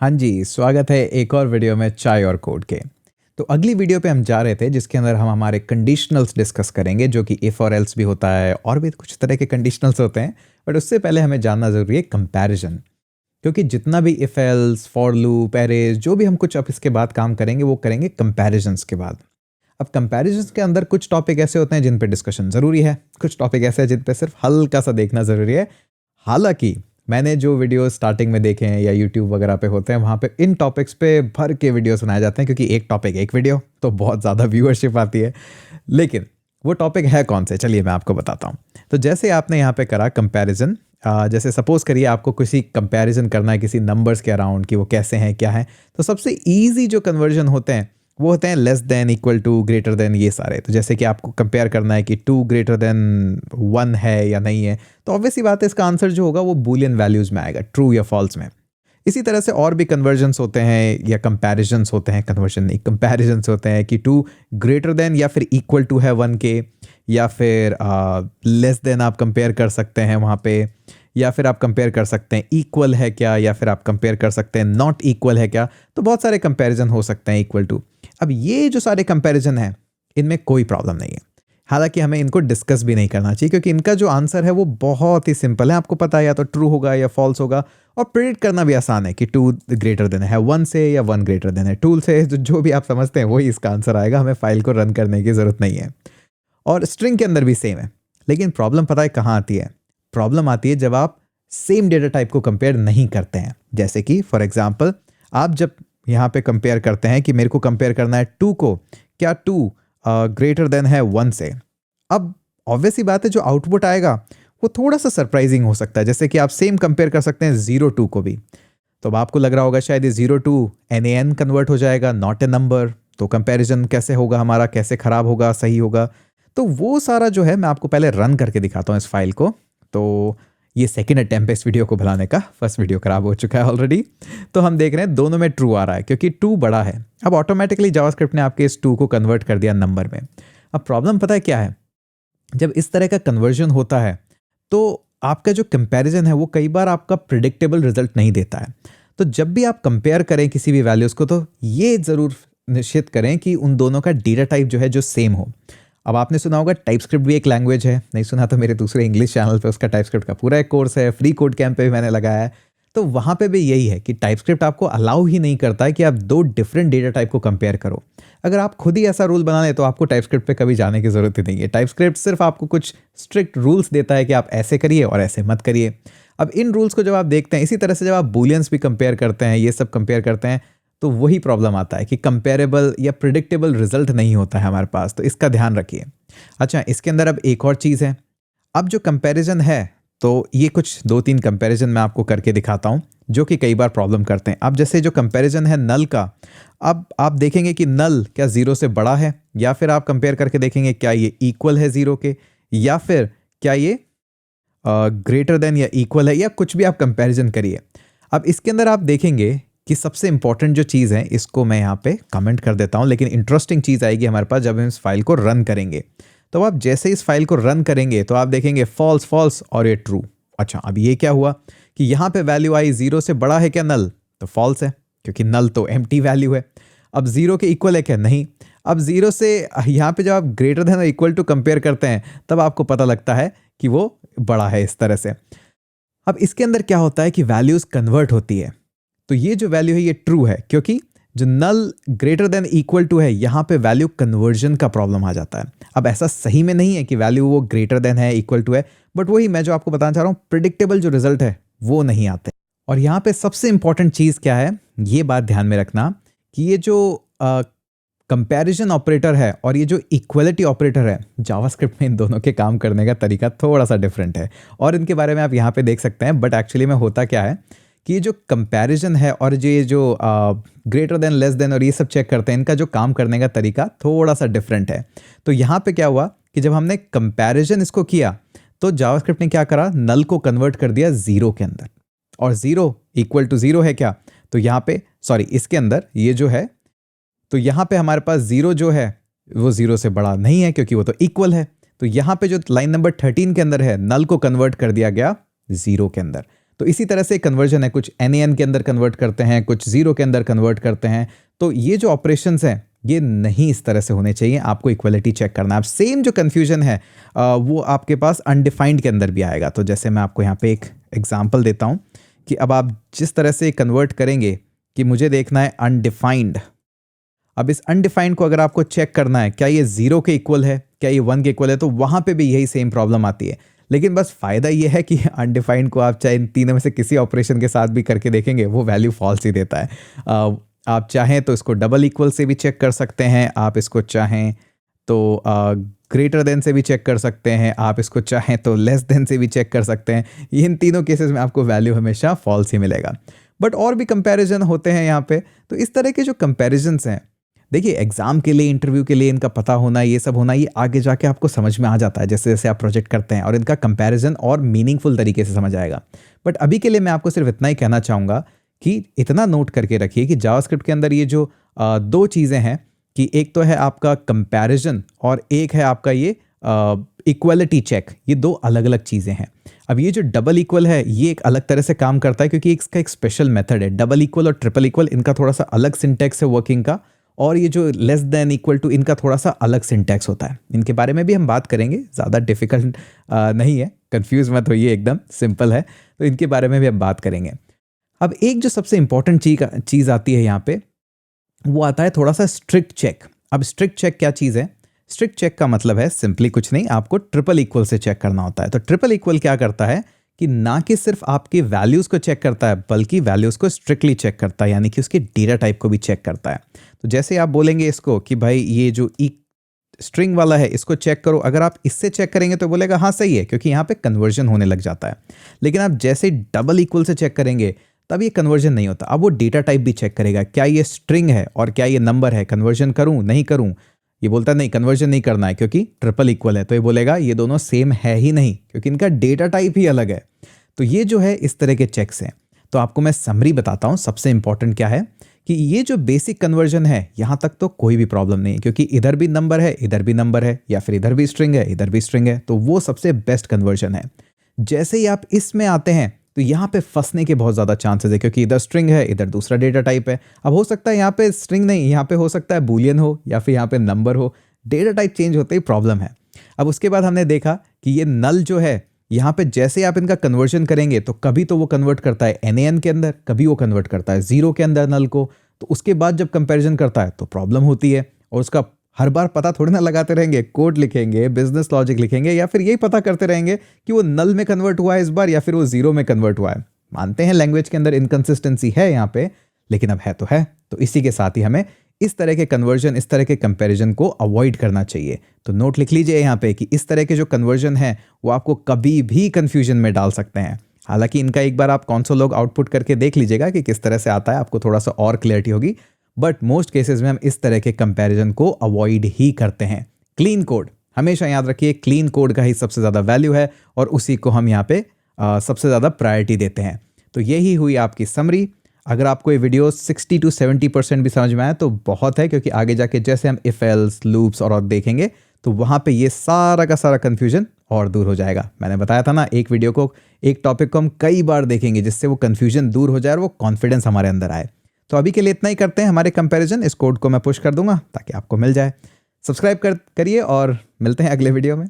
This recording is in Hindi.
हाँ जी, स्वागत है एक और वीडियो में चाय और कोड के। तो अगली वीडियो पे हम जा रहे थे जिसके अंदर हम हमारे कंडीशनल्स डिस्कस करेंगे जो कि इफ और एल्स भी होता है और भी कुछ तरह के कंडीशनल्स होते हैं। बट उससे पहले हमें जानना ज़रूरी है कंपैरिजन, क्योंकि जितना भी if else, for loop, arrays जो भी हम कुछ अब इसके बाद काम करेंगे वो करेंगे कंपैरिजन्स के बाद। अब कंपैरिजन्स के अंदर कुछ टॉपिक ऐसे होते हैं जिन पे डिस्कशन ज़रूरी है, कुछ टॉपिक ऐसे हैं जिन पे सिर्फ हल्का सा देखना ज़रूरी है। हालांकि मैंने जो वीडियो स्टार्टिंग में देखे हैं या यूट्यूब वगैरह पे होते हैं वहाँ पे इन टॉपिक्स पे भर के वीडियोस बनाए जाते हैं, क्योंकि एक टॉपिक एक वीडियो तो बहुत ज़्यादा व्यूअरशिप आती है। लेकिन वो टॉपिक है कौन से, चलिए मैं आपको बताता हूँ। तो जैसे आपने यहाँ पे करा कंपैरिजन, जैसे सपोज करिए आपको किसी कंपैरिजन करना है किसी नंबर्स के अराउंड कि वो कैसे हैं क्या है, तो सबसे ईजी जो कन्वर्जन होते हैं वो होते हैं less than, equal to, greater than, ये सारे। तो जैसे कि आपको कंपेयर करना है कि 2 ग्रेटर देन 1 है या नहीं है, तो ऑब्वियस सी बात है इसका आंसर जो होगा वो बूलियन वैल्यूज में आएगा, ट्रू या फॉल्स में। इसी तरह से और भी कन्वर्जन्स होते हैं या कंपैरिजन्स होते हैं, कन्वर्जन नहीं कंपैरिजन्स होते हैं कि 2 ग्रेटर देन या फिर इक्वल टू है 1 के, या फिर लेस देन आप कंपेयर कर सकते हैं वहाँ पे, या फिर आप कंपेयर कर सकते हैं इक्वल है क्या, या फिर आप कंपेयर कर सकते हैं नॉट इक्वल है क्या। तो बहुत सारे कंपैरिजन हो सकते हैं इक्वल टू। अब ये जो सारे कंपैरिजन हैं इनमें कोई प्रॉब्लम नहीं है, हालांकि हमें इनको डिस्कस भी नहीं करना चाहिए क्योंकि इनका जो आंसर है वो बहुत ही सिंपल है। आपको पता है या तो ट्रू होगा या फॉल्स होगा, और प्रेडिक्ट करना भी आसान है कि 2 ग्रेटर देन है 1 से या 1 ग्रेटर देन है 2 से। जो भी आप समझते हैं वही इसका आंसर आएगा, हमें फाइल को रन करने की ज़रूरत नहीं है। और स्ट्रिंग के अंदर भी सेम है। लेकिन प्रॉब्लम पता है कहाँ आती है? प्रॉब्लम आती है जब आप सेम डेटा टाइप को कंपेयर नहीं करते हैं। जैसे कि फॉर एग्जांपल आप जब यहाँ पे कंपेयर करते हैं कि मेरे को कंपेयर करना है 2 को, क्या 2 ग्रेटर देन है 1 से। अब ऑब्वियस ही बात है जो आउटपुट आएगा वो थोड़ा सा सरप्राइजिंग हो सकता है। जैसे कि आप सेम कंपेयर कर सकते हैं 0 2 को भी, तो अब आपको लग रहा होगा शायद ये 0 2 NaN कन्वर्ट हो जाएगा, नॉट ए नंबर। तो कंपैरिजन कैसे होगा हमारा, कैसे खराब होगा, सही होगा? तो वो सारा जो है मैं आपको पहले रन करके दिखाता हूँ इस फाइल को। तो ये सेकंड अटेम्प्ट इस वीडियो को बनाने का, फर्स्ट वीडियो खराब हो चुका है ऑलरेडी। तो हम देख रहे हैं दोनों में ट्रू आ रहा है क्योंकि 2 बड़ा है। अब ऑटोमेटिकली जावास्क्रिप्ट ने आपके इस 2 को कन्वर्ट कर दिया नंबर में। अब प्रॉब्लम पता है क्या है? जब इस तरह का कन्वर्जन होता है तो आपका जो कंपैरिजन है वो कई बार आपका प्रिडिक्टेबल रिजल्ट नहीं देता है। तो जब भी आप कंपेयर करें किसी भी वैल्यूज़ को तो ये ज़रूर निश्चित करें कि उन दोनों का डेटा टाइप जो है जो सेम हो। अब आपने सुना होगा टाइपस्क्रिप्ट भी एक लैंग्वेज है, नहीं सुना तो मेरे दूसरे इंग्लिश चैनल पे उसका टाइपस्क्रिप्ट का पूरा एक कोर्स है, फ्री कोड कैंप पे भी मैंने लगाया है। तो वहाँ पे भी यही है कि टाइपस्क्रिप्ट आपको अलाउ ही नहीं करता है कि आप 2 डिफरेंट डेटा टाइप को कंपेयर करो। अगर आप खुद ही ऐसा रूल बना लें तो आपको टाइपस्क्रिप्ट पे कभी जाने की ज़रूरत ही नहीं है। टाइपस्क्रिप्ट सिर्फ आपको कुछ स्ट्रिक्ट रूल्स देता है कि आप ऐसे करिए और ऐसे मत करिए। अब इन रूल्स को जब आप देखते हैं, इसी तरह से जब आप बूलियंस भी कंपेयर करते हैं, ये सब कंपेयर करते हैं, तो वही प्रॉब्लम आता है कि कंपेरेबल या प्रिडिक्टेबल रिजल्ट नहीं होता है हमारे पास। तो इसका ध्यान रखिए। अच्छा, इसके अंदर अब एक और चीज़ है। अब जो कंपैरिजन है तो ये कुछ 2-3 कंपैरिजन मैं आपको करके दिखाता हूँ जो कि कई बार प्रॉब्लम करते हैं। अब जैसे जो कंपैरिजन है नल का, अब आप देखेंगे कि नल क्या 0 से बड़ा है, या फिर आप कंपेयर करके देखेंगे क्या ये इक्वल है 0 के, या फिर क्या ये ग्रेटर देन या इक्वल है, या कुछ भी आप कंपैरिजन करिए। अब इसके अंदर आप देखेंगे कि सबसे इंपॉर्टेंट जो चीज़ है, इसको मैं यहाँ पे कमेंट कर देता हूँ, लेकिन इंटरेस्टिंग चीज़ आएगी हमारे पास जब हम इस फाइल को रन करेंगे। तो आप जैसे इस फाइल को रन करेंगे तो आप देखेंगे फॉल्स फॉल्स और ये ट्रू। अच्छा, अब ये क्या हुआ कि यहाँ पे वैल्यू आई 0 से बड़ा है क्या नल, तो फॉल्स है क्योंकि नल तो एम्प्टी वैल्यू है। अब 0 के इक्वल है क्या, नहीं। अब 0 से यहाँ पे जब आप ग्रेटर देन और इक्वल टू कंपेयर करते हैं तब आपको पता लगता है कि वो बड़ा है, इस तरह से। अब इसके अंदर क्या होता है कि वैल्यूज कन्वर्ट होती है। तो ये जो वैल्यू है ये ट्रू है क्योंकि जो नल ग्रेटर देन इक्वल टू है यहाँ पे वैल्यू कन्वर्जन का प्रॉब्लम आ जाता है। अब ऐसा सही में नहीं है कि वैल्यू वो ग्रेटर देन है, इक्वल टू है, बट वही मैं जो आपको बताना चाह रहा हूँ, प्रिडिक्टेबल जो रिजल्ट है वो नहीं आते। और यहाँ पे सबसे इंपॉर्टेंट चीज़ क्या है, ये बात ध्यान में रखना कि ये जो कंपैरिजन ऑपरेटर है और ये जो इक्वलिटी ऑपरेटर है, जावास्क्रिप्ट में इन दोनों के काम करने का तरीका थोड़ा सा डिफरेंट है और इनके बारे में आप यहाँ पे देख सकते हैं। बट एक्चुअली में होता क्या है कि ये जो कंपैरिजन है और ये जो ग्रेटर देन, लेस देन और ये सब चेक करते हैं, इनका जो काम करने का तरीका थोड़ा सा डिफरेंट है। तो यहाँ पे क्या हुआ कि जब हमने कंपैरिजन इसको किया तो जावास्क्रिप्ट ने क्या करा, नल को कन्वर्ट कर दिया 0 के अंदर, और 0 इक्वल टू 0 है क्या, तो यहाँ पे सॉरी इसके अंदर ये जो है, तो यहाँ पे हमारे पास 0 जो है वो 0 से बड़ा नहीं है क्योंकि वो तो इक्वल है। तो यहाँ पे जो लाइन नंबर 13 के अंदर है, नल को कन्वर्ट कर दिया गया 0 के अंदर। तो इसी तरह से कन्वर्जन है, कुछ NaN के अंदर कन्वर्ट करते हैं, कुछ ज़ीरो के अंदर कन्वर्ट करते हैं। तो ये जो ऑपरेशंस हैं ये नहीं इस तरह से होने चाहिए, आपको इक्वलिटी चेक करना है। अब सेम जो कन्फ्यूजन है वो आपके पास अनडिफाइंड के अंदर भी आएगा। तो जैसे मैं आपको यहाँ पे एक एग्जांपल देता हूँ कि अब आप जिस तरह से कन्वर्ट करेंगे कि मुझे देखना है अनडिफाइंड। अब इस अनडिफाइंड को अगर आपको चेक करना है क्या ये 0 के इक्वल है, क्या ये 1 के इक्वल है, तो वहाँ पे भी यही सेम प्रॉब्लम आती है। लेकिन बस फ़ायदा ये है कि अनडिफाइंड को आप चाहे इन तीनों में से किसी ऑपरेशन के साथ भी करके देखेंगे वो वैल्यू फॉल्स ही देता है। आप चाहें तो इसको डबल इक्वल से भी चेक कर सकते हैं, आप इसको चाहें तो ग्रेटर देन से भी चेक कर सकते हैं, आप इसको चाहें तो लेस देन से भी चेक कर सकते हैं। इन तीनों केसेस में आपको वैल्यू हमेशा फॉल्स ही मिलेगा। बट और भी कंपैरिजन होते हैं यहाँ पे। तो इस तरह के जो कंपैरिजन्स हैं, देखिए एग्जाम के लिए, इंटरव्यू के लिए इनका पता होना, ये सब होना, ये आगे जाके आपको समझ में आ जाता है जैसे जैसे आप प्रोजेक्ट करते हैं और इनका कंपैरिजन और मीनिंगफुल तरीके से समझ आएगा। बट अभी के लिए मैं आपको सिर्फ इतना ही कहना चाहूँगा कि इतना नोट करके रखिए कि जावास्क्रिप्ट के अंदर ये जो दो चीज़ें हैं कि एक तो है आपका कंपैरिजन और एक है आपका ये इक्वलिटी चेक। ये दो अलग अलग चीज़ें हैं। अब ये जो डबल इक्वल है ये एक अलग तरह से काम करता है क्योंकि इसका एक स्पेशल मेथड है। डबल इक्वल और ट्रिपल इक्वल इनका थोड़ा सा अलग सिंटैक्स है वर्किंग का, और ये जो लेस देन इक्वल टू इनका थोड़ा सा अलग सिंटैक्स होता है। इनके बारे में भी हम बात करेंगे, ज़्यादा डिफिकल्ट नहीं है, कंफ्यूज मत होइए, एकदम सिंपल है। तो इनके बारे में भी हम बात करेंगे। अब एक जो सबसे इंपॉर्टेंट चीज़ आती है यहाँ पे, वो आता है थोड़ा सा स्ट्रिक्ट चेक। अब स्ट्रिक्ट चेक क्या चीज़ है? स्ट्रिक्ट चेक का मतलब है सिंपली कुछ नहीं, आपको ट्रिपल इक्वल से चेक करना होता है। तो ट्रिपल इक्वल क्या करता है कि ना कि सिर्फ आपके वैल्यूज़ को चेक करता है बल्कि वैल्यूज़ को स्ट्रिक्टली चेक करता है, यानी कि उसके डेटा टाइप को भी चेक करता है। तो जैसे आप बोलेंगे इसको कि भाई ये जो स्ट्रिंग वाला है इसको चेक करो, अगर आप इससे चेक करेंगे तो बोलेगा हाँ सही है, क्योंकि यहाँ पे कन्वर्जन होने लग जाता है। लेकिन आप जैसे डबल इक्वल से चेक करेंगे तब ये कन्वर्जन नहीं होता। अब वो डेटा टाइप भी चेक करेगा, क्या ये स्ट्रिंग है और क्या ये नंबर है, कन्वर्जन करूँ नहीं करूँ। ये बोलता नहीं, कन्वर्जन नहीं करना है क्योंकि ट्रिपल इक्वल है। तो ये बोलेगा ये दोनों सेम है ही नहीं, क्योंकि इनका डेटा टाइप ही अलग है। तो ये जो है इस तरह के चेक्स हैं। तो आपको मैं समरी बताता हूँ। सबसे इंपॉर्टेंट क्या है कि ये जो बेसिक कन्वर्जन है यहाँ तक तो कोई भी प्रॉब्लम नहीं है, क्योंकि इधर भी नंबर है इधर भी नंबर है, या फिर इधर भी स्ट्रिंग है इधर भी स्ट्रिंग है, तो वो सबसे बेस्ट कन्वर्जन है। जैसे ही आप इसमें आते हैं तो यहाँ पे फंसने के बहुत ज़्यादा चांसेस है, क्योंकि इधर स्ट्रिंग है इधर दूसरा डेटा टाइप है। अब हो सकता है यहाँ पे स्ट्रिंग नहीं, यहाँ पे हो सकता है बूलियन हो या फिर यहाँ पे नंबर हो। डेटा टाइप चेंज होते ही प्रॉब्लम है। अब उसके बाद हमने देखा कि ये नल जो है यहाँ पे जैसे आप इनका कन्वर्जन करेंगे तो कभी तो वो कन्वर्ट करता है NaN के अंदर, कभी वो कन्वर्ट करता है 0 के अंदर नल को। तो उसके बाद जब कंपैरिजन करता है तो प्रॉब्लम होती है, और उसका हर बार पता थोड़ी ना लगाते रहेंगे, कोड लिखेंगे, बिजनेस लॉजिक लिखेंगे, या फिर यही पता करते रहेंगे कि वो नल में कन्वर्ट हुआ है इस बार या फिर वो 0 में कन्वर्ट हुआ है। मानते हैं लैंग्वेज के अंदर इनकंसिस्टेंसी है यहाँ पे, लेकिन अब है तो है। तो इसी के साथ ही हमें इस तरह के कन्वर्जन, इस तरह के कंपैरिजन को अवॉइड करना चाहिए। तो नोट लिख लीजिए यहाँ पे कि इस तरह के जो कन्वर्जन है वो आपको कभी भी कंफ्यूजन में डाल सकते हैं। हालांकि इनका एक बार आप कंसोल लॉग आउटपुट करके देख लीजिएगा कि किस तरह से आता है, आपको थोड़ा सा और क्लैरिटी होगी। बट मोस्ट केसेस में हम इस तरह के कंपैरिजन को अवॉइड ही करते हैं। क्लीन कोड, हमेशा याद रखिए क्लीन कोड का ही सबसे ज़्यादा वैल्यू है और उसी को हम यहाँ पे सबसे ज़्यादा प्रायोरिटी देते हैं। तो यही हुई आपकी समरी। अगर आपको ये वीडियो 60 to 70% भी समझ में आया तो बहुत है, क्योंकि आगे जाके जैसे हम इफ एल्स लूप्स और देखेंगे तो वहाँ पे ये सारा का सारा कन्फ्यूजन और दूर हो जाएगा। मैंने बताया था ना, एक वीडियो को, एक टॉपिक को हम कई बार देखेंगे जिससे वो कन्फ्यूजन दूर हो जाए और वो कॉन्फिडेंस हमारे अंदर आए। तो अभी के लिए इतना ही करते हैं हमारे कंपैरिजन। इस कोड को मैं पुश कर दूंगा ताकि आपको मिल जाए। सब्सक्राइब करिए और मिलते हैं अगले वीडियो में।